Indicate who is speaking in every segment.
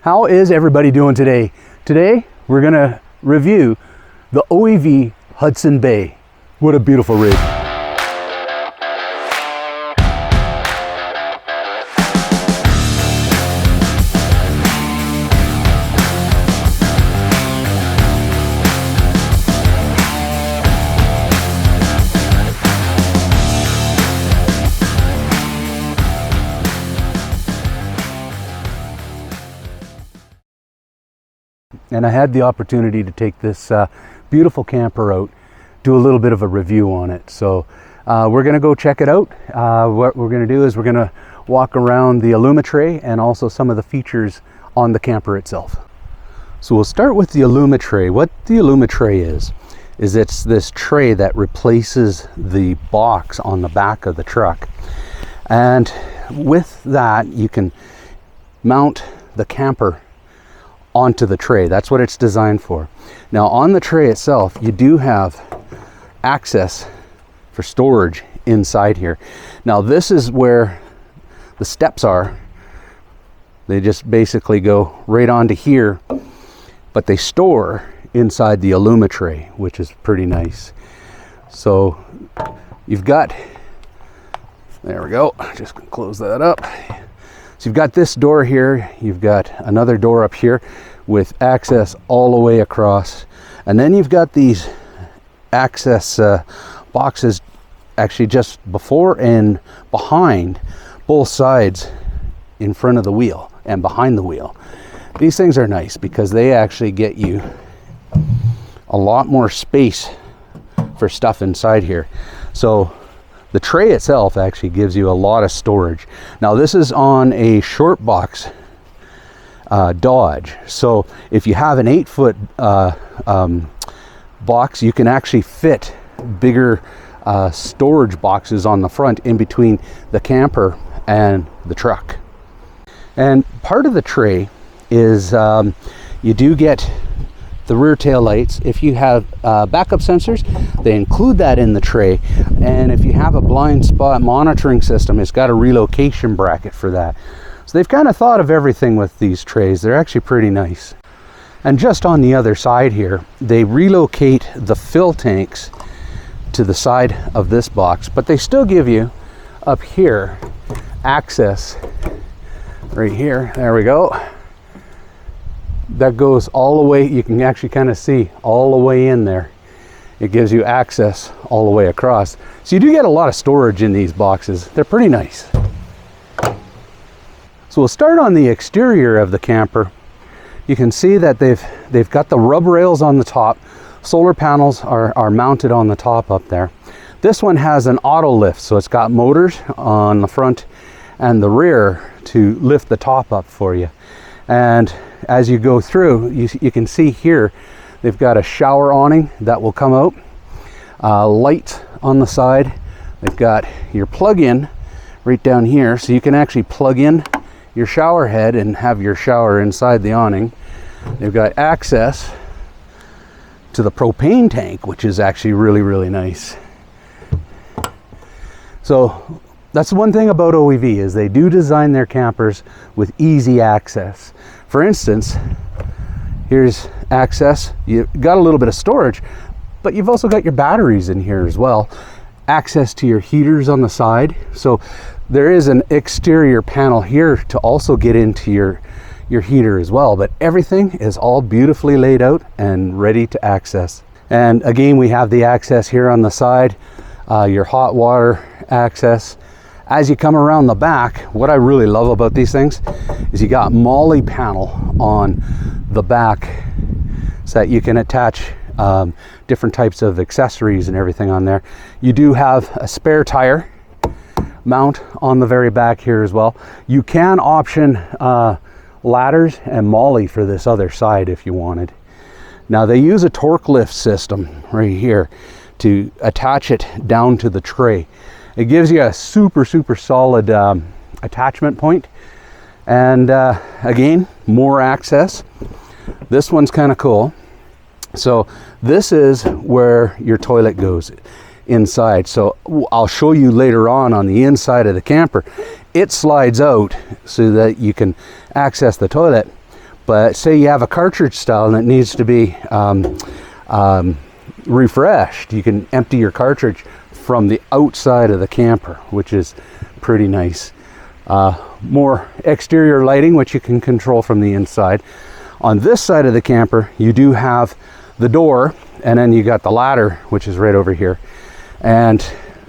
Speaker 1: How is everybody doing today? Today, we're gonna review the OEV Hudson Bay. What a beautiful rig. And I had the opportunity to take this beautiful camper out, do a little bit of a review on it. So we're gonna go check it out. What we're gonna do is we're gonna walk around the Allumatray and also some of the features on the camper itself. So we'll start with the Allumatray. What the Allumatray is it's this tray that replaces the box on the back of the truck. And with that, you can mount the camper onto the tray. That's what it's designed for. Now on the tray itself, you do have access for storage inside here. Now this is where the steps are. They just basically go right onto here, but they store inside the Allumatray, which is pretty nice. So you've got, there we go, just close that up. So you've got this door here, you've got another door up here with access all the way across. And then you've got these access boxes actually just before and behind, both sides in front of the wheel and behind the wheel. These things are nice because they actually get you a lot more space for stuff inside here. So the tray itself actually gives you a lot of storage. Now this is on a short box Dodge. So if you have an 8-foot box, you can actually fit bigger storage boxes on the front in between the camper and the truck. And part of the tray is you do get the rear tail lights. If you have backup sensors, they include that in the tray. And if you have a blind spot monitoring system, it's got a relocation bracket for that. So they've kind of thought of everything with these trays. They're actually pretty nice. And just on the other side here, they relocate the fill tanks to the side of this box, but they still give you up here access right here. There we go. That goes all the way, you can actually kind of see all the way in there. It gives you access all the way across. So you do get a lot of storage in these boxes. They're pretty nice. So we'll start on the exterior of the camper. You can see that they've got the rub rails on the top. Solar panels are mounted on the top up there. This one has an auto lift, so it's got motors on the front and the rear to lift the top up for you. And as you go through, you can see here, they've got a shower awning that will come out, lights on the side. They've got your plug-in right down here, so you can actually plug in your shower head and have your shower inside the awning. They've got access to the propane tank, which is actually really, really nice. So that's one thing about OEV is they do design their campers with easy access. For instance, here's access. You've got a little bit of storage, but you've also got your batteries in here as well. Access to your heaters on the side. So there is an exterior panel here to also get into your heater as well, but everything is all beautifully laid out and ready to access. And again, we have the access here on the side, your hot water access. As you come around the back, what I really love about these things is you got MOLLE panel on the back so that you can attach different types of accessories and everything on there. You do have a spare tire mount on the very back here as well. You can option ladders and MOLLE for this other side if you wanted. Now they use a torque lift system right here to attach it down to the tray. It gives you a super solid attachment point, and again, more access. This one's kind of cool. So this is where your toilet goes inside. So I'll show you later on the inside of the camper. It slides out so that you can access the toilet, But say you have a cartridge style and it needs to be refreshed, you can empty your cartridge from the outside of the camper, which is pretty nice. More exterior lighting, which you can control from the inside. On this side of the camper, you do have the door, and then you got the ladder, which is right over here. And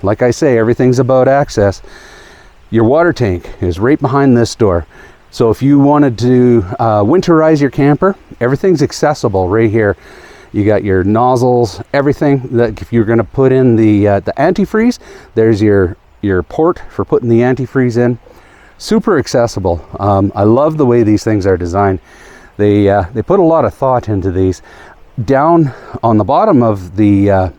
Speaker 1: like I say, everything's about access. Your water tank is right behind this door. So if you wanted to winterize your camper, everything's accessible right here. You got your nozzles, everything. That if you're going to put in the antifreeze, there's your port for putting the antifreeze in. Super accessible. I love the way these things are designed. They put a lot of thought into these. Down on the bottom of the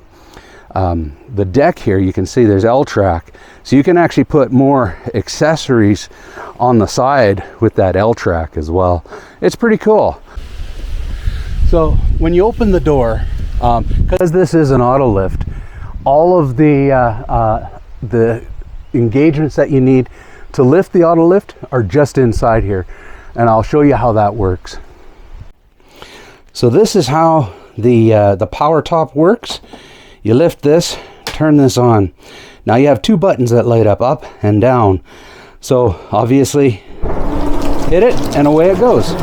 Speaker 1: deck here, you can see there's L-track. So you can actually put more accessories on the side with that L-track as well. It's pretty cool. So when you open the door, because this is an auto lift, all of the engagements that you need to lift the auto lift are just inside here, and I'll show you how that works. So this is how the power top works. You lift this, turn this on. Now you have two buttons that light up and down. So obviously hit it and away it goes.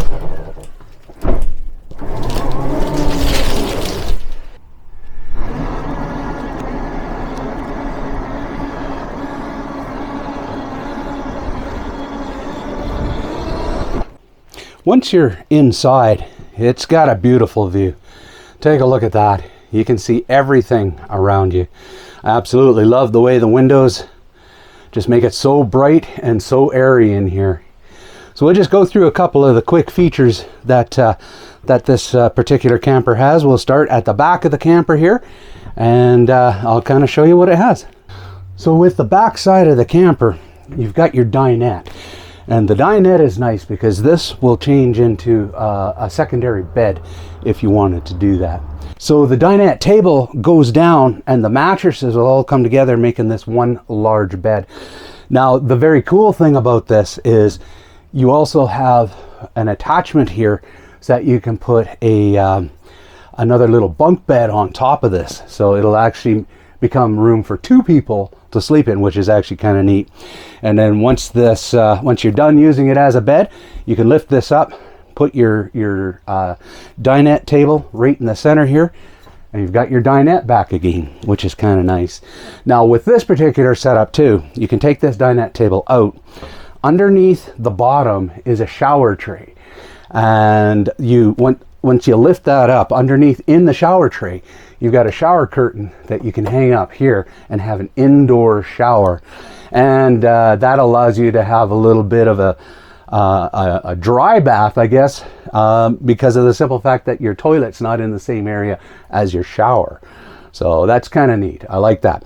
Speaker 1: Once you're inside, it's got a beautiful view. Take a look at that. You can see everything around you. I absolutely love the way the windows just make it so bright and so airy in here. So we'll just go through a couple of the quick features that this particular camper has. We'll start at the back of the camper here, and I'll kind of show you what it has. So with the back side of the camper, you've got your dinette. And the dinette is nice because this will change into a secondary bed if you wanted to do that. So the dinette table goes down and the mattresses will all come together, making this one large bed. Now, the very cool thing about this is you also have an attachment here so that you can put another little bunk bed on top of this. So it'll actually become room for two people to sleep in, which is actually kind of neat. And then once you're done using it as a bed, you can lift this up, put your dinette table right in the center here, and you've got your dinette back again, which is kind of nice. Now with this particular setup too, you can take this dinette table out. Underneath the bottom is a shower tray, and once you lift that up, underneath in the shower tray, you've got a shower curtain that you can hang up here and have an indoor shower. And that allows you to have a little bit of a dry bath, I guess, because of the simple fact that your toilet's not in the same area as your shower. So that's kind of neat. I like that.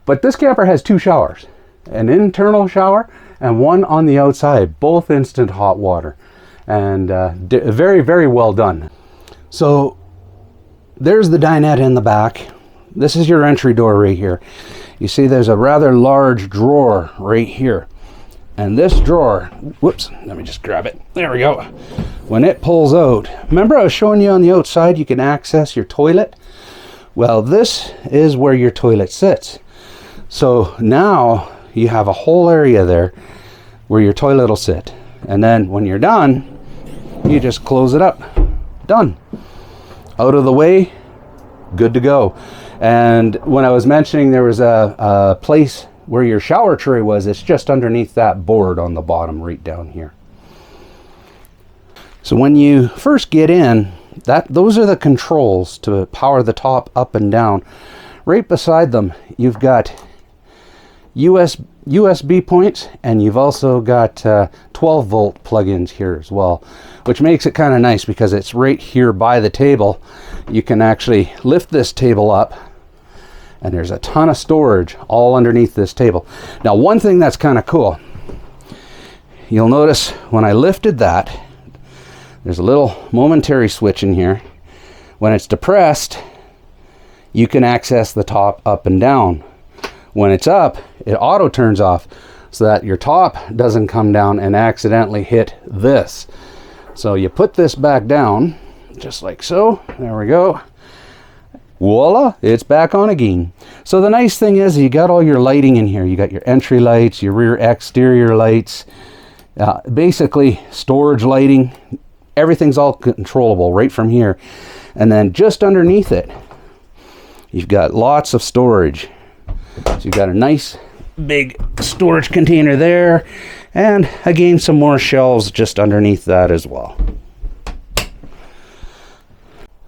Speaker 1: But this camper has two showers, an internal shower and one on the outside, both instant hot water. And very, very well done. So there's the dinette in the back. This is your entry door right here. You see there's a rather large drawer right here. And this drawer, whoops, let me just grab it. There we go. When it pulls out, remember I was showing you on the outside you can access your toilet? Well, this is where your toilet sits. So now you have a whole area there where your toilet will sit. And then when you're done, you just close it up. Done. Out of the way, good to go. And when I was mentioning there was a place where your shower tray was, it's just underneath that board on the bottom right down here. So when you first get in, those are the controls to power the top up and down. Right beside them, you've got USB points, and you've also got 12 volt plug-ins here as well, which makes it kind of nice because it's right here by the table. You can actually lift this table up, and there's a ton of storage all underneath this table. Now, one thing that's kind of cool, you'll notice when I lifted that, there's a little momentary switch in here. When it's depressed, you can access the top up and down. When it's up, it auto turns off so that your top doesn't come down and accidentally hit this. So you put this back down, just like so. There we go. Voila, it's back on again. So the nice thing is you got all your lighting in here. You got your entry lights, your rear exterior lights, basically storage lighting. Everything's all controllable right from here. And then just underneath it, you've got lots of storage. So you've got a nice big storage container there, and again some more shelves just underneath that as well.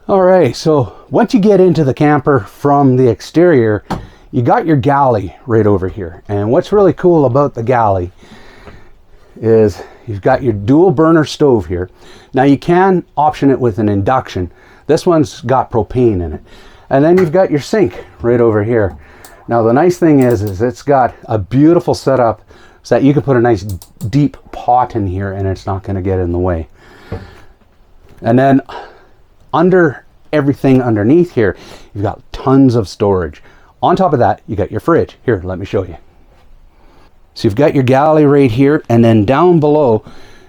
Speaker 1: All right, so once you get into the camper from the exterior, you got your galley right over here. And what's really cool about the galley is you've got your dual burner stove here. Now you can option it with an induction. This one's got propane in it. And then you've got your sink right over here. Now the nice thing is it's got a beautiful setup so that you can put a nice deep pot in here and it's not going to get in the way. And then under everything underneath here, you've got tons of storage. On top of that, you got your fridge. Here, let me show you. So you've got your galley right here, and then down below,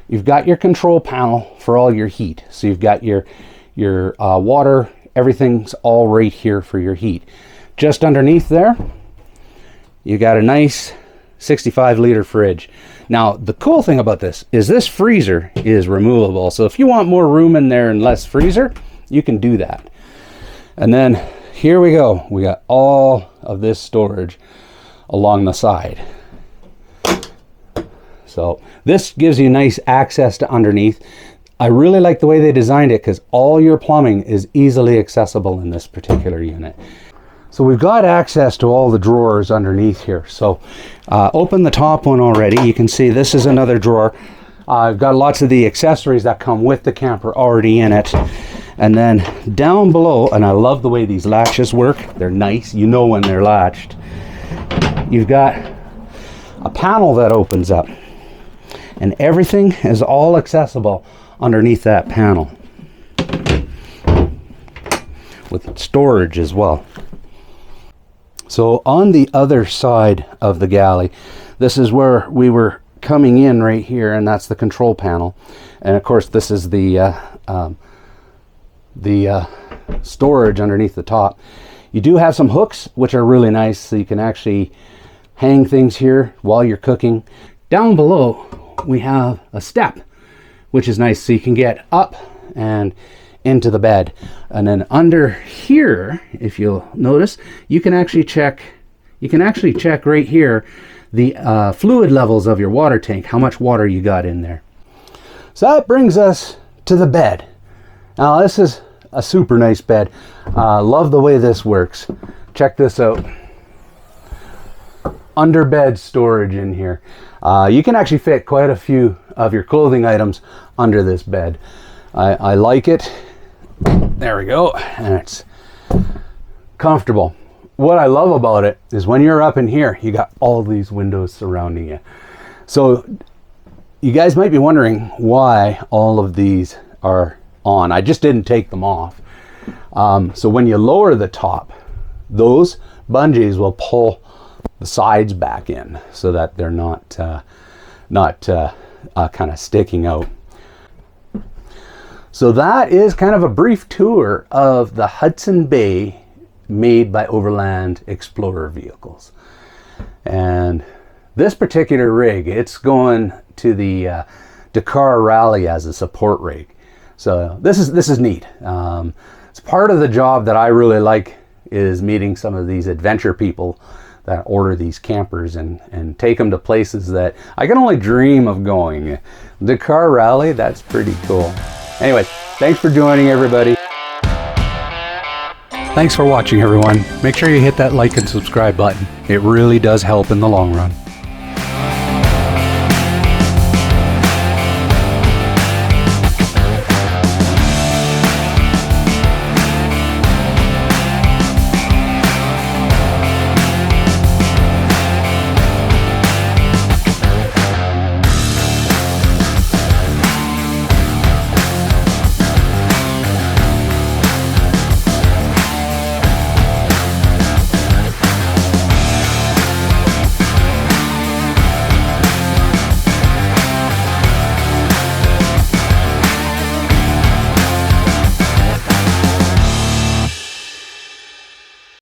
Speaker 1: you've got your control panel for all your heat. So you've got your water, everything's all right here for your heat. Just underneath there, you got a nice 65-liter fridge. Now, the cool thing about this freezer is removable. So if you want more room in there and less freezer, you can do that. And then here we go. We got all of this storage along the side. So this gives you nice access to underneath. I really like the way they designed it because all your plumbing is easily accessible in this particular unit. So we've got access to all the drawers underneath here. So open the top one already. You can see this is another drawer. I've got lots of the accessories that come with the camper already in it. And then down below, and I love the way these latches work. They're nice. You know when they're latched. You've got a panel that opens up. And everything is all accessible underneath that panel. With storage as well. So on the other side of the galley, this is where we were coming in right here, and that's the control panel. And of course, this is the storage underneath the top. You do have some hooks, which are really nice, so you can actually hang things here while you're cooking. Down below, we have a step, which is nice, so you can get up and into the bed. And then under here, if you'll notice, you can actually check right here the fluid levels of your water tank, how much water you got in there. So that brings us to the bed. Now this is a super nice bed. Love the way this works. Check this out. Under bed storage in here. You can actually fit quite a few of your clothing items under this bed. I like it. There we go. And it's comfortable. What I love about it is when you're up in here, you got all these windows surrounding you. So you guys might be wondering why all of these are on. I just didn't take them off. So when you lower the top, those bungees will pull the sides back in so that they're not kind of sticking out. So that is kind of a brief tour of the Hudson Bay made by Overland Explorer vehicles. And this particular rig, it's going to the Dakar Rally as a support rig. So this is neat. It's part of the job that I really like, is meeting some of these adventure people that order these campers and take them to places that I can only dream of going. Dakar Rally, that's pretty cool. Anyways, thanks for joining, everybody. Thanks for watching, everyone. Make sure you hit that like and subscribe button. It really does help in the long run.